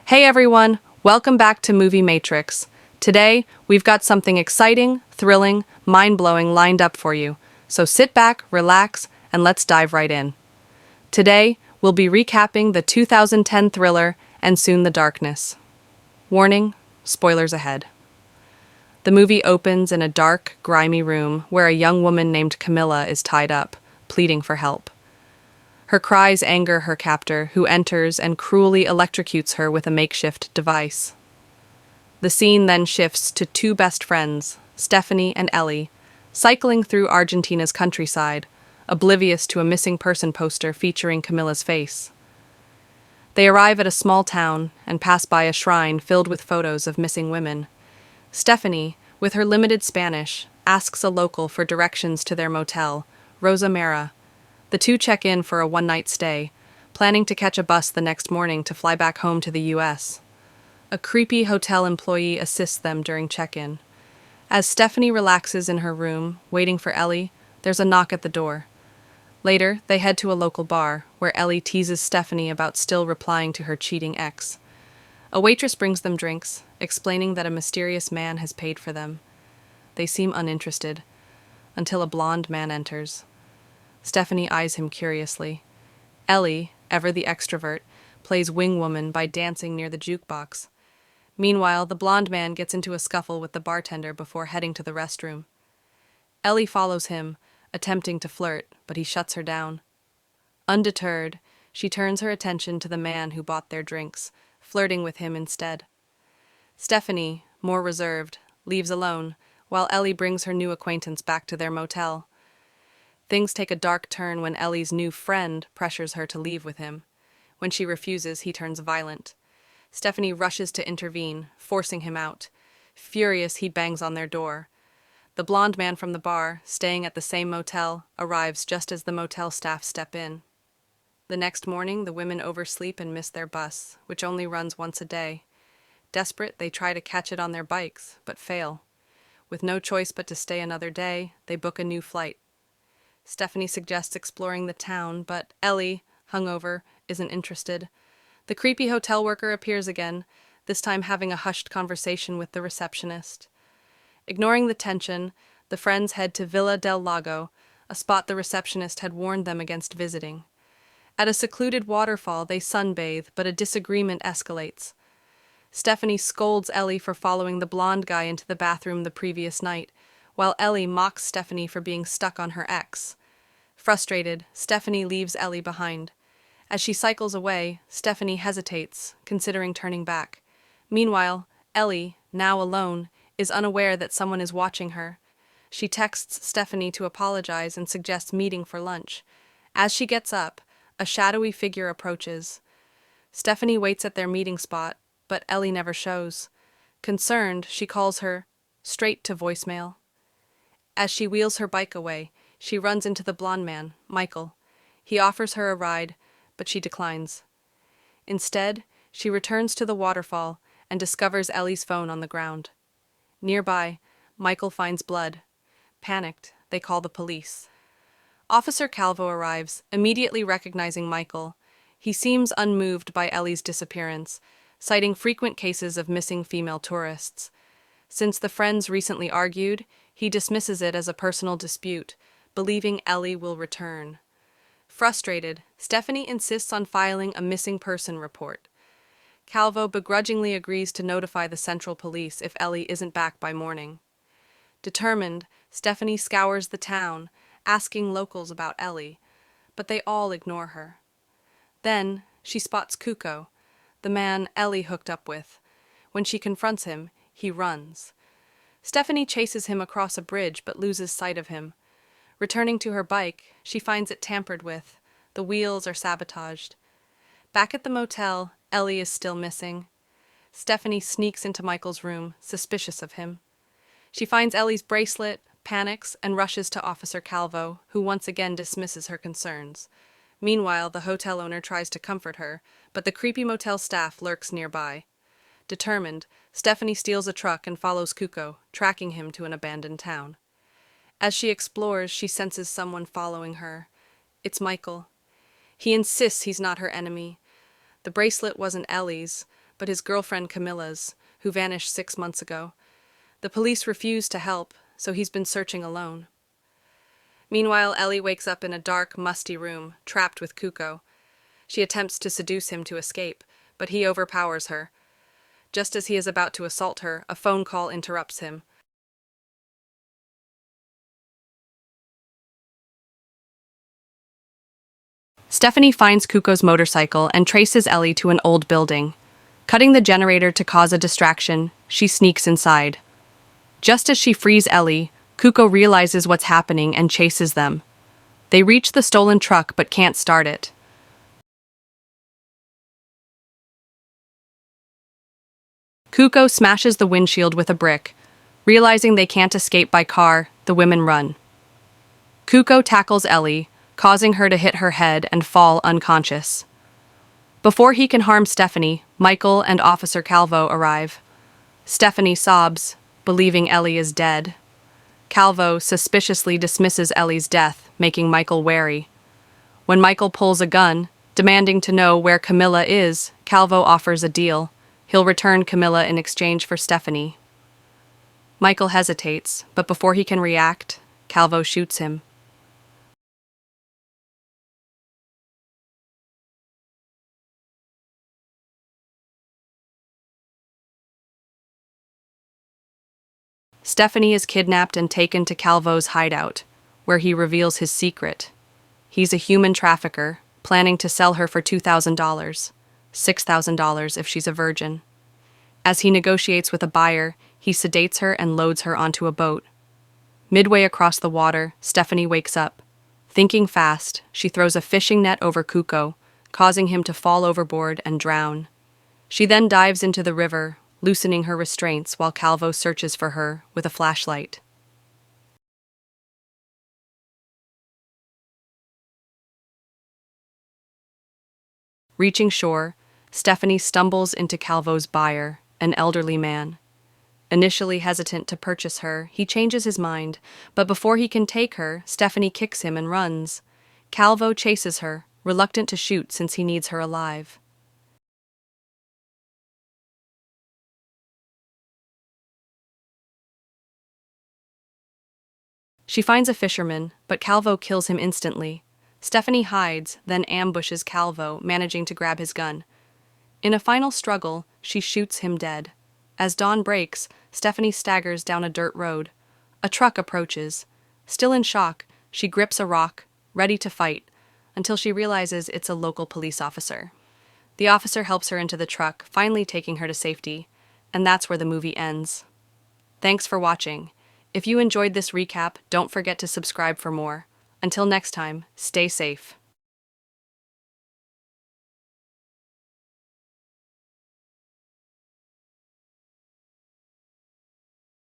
Hey everyone, welcome back to Movie Matrix. Today, we've got something exciting, thrilling, mind-blowing lined up for you. So sit back, relax, and let's dive right in. Today, we'll be recapping the 2010 thriller And Soon the Darkness. Warning, spoilers ahead. The movie opens in a dark, grimy room where a young woman named Camilla is tied up, pleading for help. Her cries anger her captor, who enters and cruelly electrocutes her with a makeshift device. The scene then shifts to two best friends, Stephanie and Ellie, cycling through Argentina's countryside, oblivious to a missing person poster featuring Camilla's face. They arrive at a small town and pass by a shrine filled with photos of missing women. Stephanie, with her limited Spanish, asks a local for directions to their motel, Rosa Mera. The two check in for a one-night stay, planning to catch a bus the next morning to fly back home to the U.S. A creepy hotel employee assists them during check-in. As Stephanie relaxes in her room, waiting for Ellie, there's a knock at the door. Later, they head to a local bar, where Ellie teases Stephanie about still replying to her cheating ex. A waitress brings them drinks, explaining that a mysterious man has paid for them. They seem uninterested, until a blonde man enters. Stephanie eyes him curiously. Ellie, ever the extrovert, plays wing woman by dancing near the jukebox. Meanwhile, the blonde man gets into a scuffle with the bartender before heading to the restroom. Ellie follows him, attempting to flirt, but he shuts her down. Undeterred, she turns her attention to the man who bought their drinks, flirting with him instead. Stephanie, more reserved, leaves alone, while Ellie brings her new acquaintance back to their motel. Things take a dark turn when Ellie's new friend pressures her to leave with him. When she refuses, he turns violent. Stephanie rushes to intervene, forcing him out. Furious, he bangs on their door. The blonde man from the bar, staying at the same motel, arrives just as the motel staff step in. The next morning, the women oversleep and miss their bus, which only runs once a day. Desperate, they try to catch it on their bikes, but fail. With no choice but to stay another day, they book a new flight. Stephanie suggests exploring the town, but Ellie, hungover, isn't interested. The creepy hotel worker appears again, this time having a hushed conversation with the receptionist. Ignoring the tension, the friends head to Villa del Lago, a spot the receptionist had warned them against visiting. At a secluded waterfall, they sunbathe, but a disagreement escalates. Stephanie scolds Ellie for following the blonde guy into the bathroom the previous night, while Ellie mocks Stephanie for being stuck on her ex. Frustrated, Stephanie leaves Ellie behind. As she cycles away, Stephanie hesitates, considering turning back. Meanwhile, Ellie, now alone, is unaware that someone is watching her. She texts Stephanie to apologize and suggests meeting for lunch. As she gets up, a shadowy figure approaches. Stephanie waits at their meeting spot, but Ellie never shows. Concerned, she calls her straight to voicemail. As she wheels her bike away, she runs into the blonde man, Michael. He offers her a ride, but she declines. Instead, she returns to the waterfall and discovers Ellie's phone on the ground. Nearby, Michael finds blood. Panicked, they call the police. Officer Calvo arrives, immediately recognizing Michael. He seems unmoved by Ellie's disappearance, citing frequent cases of missing female tourists. Since the friends recently argued, he dismisses it as a personal dispute, believing Ellie will return. Frustrated, Stephanie insists on filing a missing person report. Calvo begrudgingly agrees to notify the Central Police if Ellie isn't back by morning. Determined, Stephanie scours the town, asking locals about Ellie, but they all ignore her. Then, she spots Cuco, the man Ellie hooked up with. When she confronts him, he runs. Stephanie chases him across a bridge but loses sight of him. Returning to her bike, she finds it tampered with. The wheels are sabotaged. Back at the motel, Ellie is still missing. Stephanie sneaks into Michael's room, suspicious of him. She finds Ellie's bracelet, panics, and rushes to Officer Calvo, who once again dismisses her concerns. Meanwhile, the hotel owner tries to comfort her, but the creepy motel staff lurks nearby. Determined, Stephanie steals a truck and follows Cuco, tracking him to an abandoned town. As she explores, she senses someone following her. It's Michael. He insists he's not her enemy. The bracelet wasn't Ellie's. but his girlfriend Camilla's, who vanished 6 months ago. The police refuse to help, so he's been searching alone. Meanwhile, Ellie wakes up in a dark, musty room, trapped with Kuko. She attempts to seduce him to escape, but he overpowers her. Just as he is about to assault her, a phone call interrupts him. Stephanie finds Kuko's motorcycle and traces Ellie to an old building. Cutting the generator to cause a distraction, she sneaks inside. Just as she frees Ellie, Kuko realizes what's happening and chases them. They reach the stolen truck but can't start it. Kuko smashes the windshield with a brick. Realizing they can't escape by car, the women run. Kuko tackles Ellie, causing her to hit her head and fall unconscious. Before he can harm Stephanie, Michael and Officer Calvo arrive. Stephanie sobs, believing Ellie is dead. Calvo suspiciously dismisses Ellie's death, making Michael wary. When Michael pulls a gun, demanding to know where Camilla is, Calvo offers a deal. He'll return Camilla in exchange for Stephanie. Michael hesitates, but before he can react, Calvo shoots him. Stephanie is kidnapped and taken to Calvo's hideout, where he reveals his secret. He's a human trafficker, planning to sell her for $2,000, $6,000 if she's a virgin. As he negotiates with a buyer, he sedates her and loads her onto a boat. Midway across the water, Stephanie wakes up. Thinking fast, she throws a fishing net over Kuko, causing him to fall overboard and drown. She then dives into the river, loosening her restraints while Calvo searches for her with a flashlight. Reaching shore, Stephanie stumbles into Calvo's buyer, an elderly man. Initially hesitant to purchase her, he changes his mind, but before he can take her, Stephanie kicks him and runs. Calvo chases her, reluctant to shoot since he needs her alive. She finds a fisherman, but Calvo kills him instantly. Stephanie hides, then ambushes Calvo, managing to grab his gun. In a final struggle, she shoots him dead. As dawn breaks, Stephanie staggers down a dirt road. A truck approaches. Still in shock, she grips a rock, ready to fight, until she realizes it's a local police officer. The officer helps her into the truck, finally taking her to safety, and that's where the movie ends. Thanks for watching. If you enjoyed this recap, don't forget to subscribe for more. Until next time, stay safe.